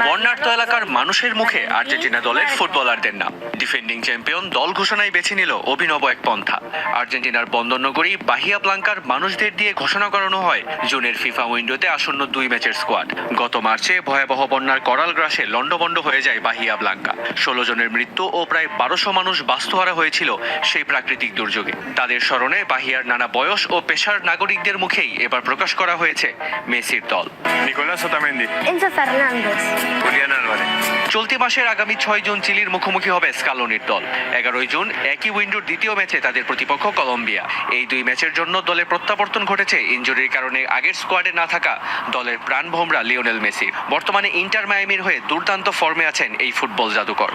বন্যার্ত এলাকার মানুষের মুখে আর্জেন্টিনা দলের ফুটবলারদের নাম। ডিফেন্ডিং চ্যাম্পিয়ন দল ঘোষণায় বেছে নিল অভিনব এক পন্থা। আর্জেন্টিনার বন্দরনগরী বাহিয়া ব্লাঙ্কার মানুষদের দিয়ে ঘোষণা করানো হয় জুনের ফিফা উইন্ডোতে আসন্ন 2 ম্যাচের স্কোয়াড। গত মার্চে ভয়াবহ বন্যার করাল গ্রাসে লন্ডভন্ড হয়ে যায় বাহিয়া ব্লাঙ্কা। 16 জনের মৃত্যু ও প্রায় 1200 মানুষ বাস্তুহারা হয়েছিল সেই প্রাকৃতিক দুর্যোগে। তাদের স্মরণে বাহিয়ার নানা বয়স ও পেশার নাগরিকদের মুখেই এবার প্রকাশ করা হয়েছে মেসির দল। Nicolas Otamendi, Enzo Fernandez, Julian Alvarez. চলতি মাসের আগামী 6 জুন চিলির মুখোমুখি হবে স্কালোনির দল। 11 জুন একই উইন্ডোর দ্বিতীয় ম্যাচে তাদের প্রতিপক্ষ কলম্বিয়া। এই 2 ম্যাচের জন্য দলের প্রত্যাবর্তন ঘটেছে ইনজুরির কারণে আগের স্কোয়াডে না থাকা দলের প্রাণভোমরা লিওনেল মেসি। বর্তমানে ইন্টার মায়ামির হয়ে দুর্দান্ত ফর্মে আছেন এই ফুটবল জাদুকর।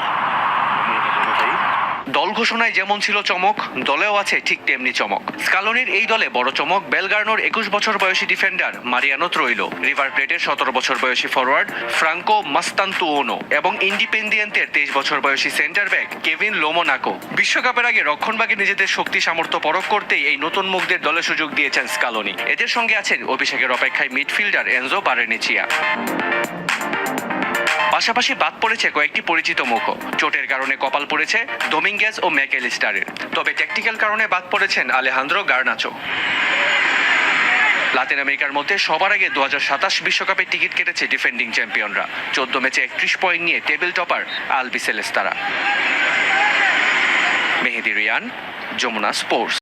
দল ঘোষণায় যেমন ছিল চমক, দলেও আছে ঠিক তেমনি চমক। স্কালোনির এই দলে বড় চমক বেলগার্নোর 21 বছর বয়সী ডিফেন্ডার মারিয়ানো ত্রৈলো, রিভার প্লেটের 17 বছর বয়সী ফরওয়ার্ড ফ্রাঙ্কো মাস্তান্তুওনো এবং ইন্ডিপেন্ডিয়েন্টের 23 বছর বয়সী সেন্টার ব্যাক কেভিন লোমোনাকো। বিশ্বকাপের আগে রক্ষণভাগে নিজেদের শক্তি সামর্থ্য পরখ করতেই এই নতুন মুখদের দলে সুযোগ দিয়েছেন স্কালোনি। এদের সঙ্গে আছেন অভিষেকের অপেক্ষায় মিডফিল্ডার এনজো বারেনিচিয়া। পাশাপাশি বাদ পড়েছে কয়েকটি পরিচিত মুখ। চোটের কারণে কপাল পড়েছে ডোমিঙ্গেজ ও ম্যাকঅ্যালিস্টারের। তবে ট্যাকটিক্যাল কারণে বাদ পড়েছেন আলেহান্দ্রো গার্নাচো। লাতিন আমেরিকার মধ্যে সবার আগে 2027 বিশ্বকাপের টিকিট কেটেছে ডিফেন্ডিং চ্যাম্পিয়নরা। 14 ম্যাচে 31 পয়েন্ট নিয়ে টেবিল টপার আলবিসেলেস্তারা। মেহেদি রিয়ান, যমুনা স্পোর্টস।